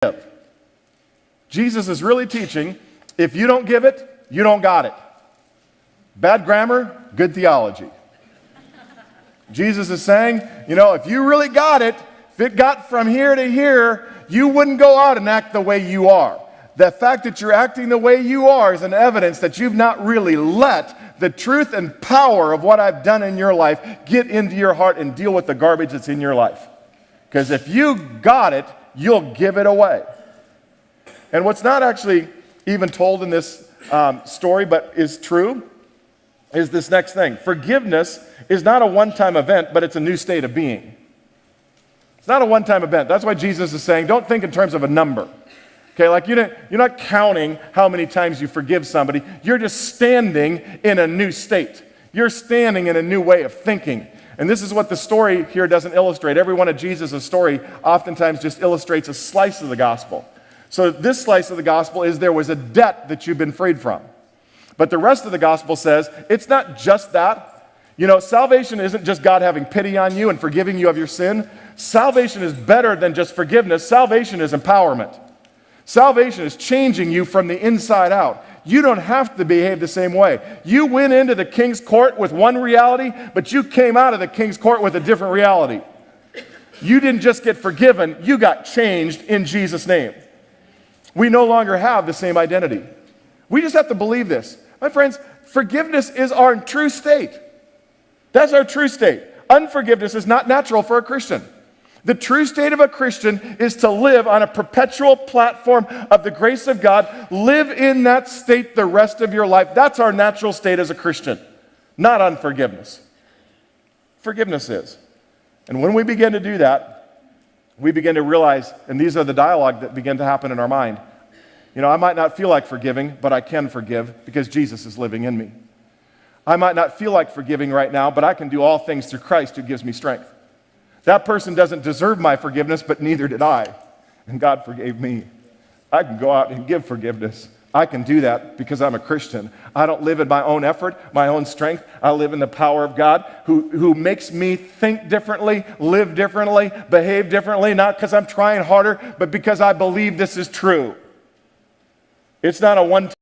give. Jesus is really teaching, if you don't give it, you don't got it. Bad grammar, good theology. Jesus is saying, if you really got it, if it got from here to here, you wouldn't go out and act the way you are. The fact that you're acting the way you are is an evidence that you've not really let the truth and power of what I've done in your life get into your heart and deal with the garbage that's in your life. Because if you got it, you'll give it away. And what's not actually even told in this story, but is true, is this next thing. Forgiveness is not a one-time event, but it's a new state of being. It's not a one-time event. That's why Jesus is saying, don't think in terms of a number. Okay, like you're not counting how many times you forgive somebody. You're just standing in a new state. You're standing in a new way of thinking. And this is what the story here doesn't illustrate. Every one of Jesus' story oftentimes just illustrates a slice of the gospel. So this slice of the gospel is there was a debt that you've been freed from. But the rest of the gospel says it's not just that. Salvation isn't just God having pity on you and forgiving you of your sin. Salvation is better than just forgiveness. Salvation is empowerment. Salvation is changing you from the inside out. You don't have to behave the same way. You went into the king's court with one reality, but you came out of the king's court with a different reality. You didn't just get forgiven, you got changed in Jesus' name. We no longer have the same identity. We just have to believe this. My friends, forgiveness is our true state. That's our true state. Unforgiveness is not natural for a Christian. The true state of a Christian is to live on a perpetual platform of the grace of God. Live in that state the rest of your life. That's our natural state as a Christian, not unforgiveness. Forgiveness is. And when we begin to do that, we begin to realize, and these are the dialogue that begin to happen in our mind. I might not feel like forgiving, but I can forgive because Jesus is living in me. I might not feel like forgiving right now, but I can do all things through Christ who gives me strength. That person doesn't deserve my forgiveness, but neither did I. And God forgave me. I can go out and give forgiveness. I can do that because I'm a Christian. I don't live in my own effort, my own strength. I live in the power of God who makes me think differently, live differently, behave differently, not because I'm trying harder, but because I believe this is true. It's not a one-time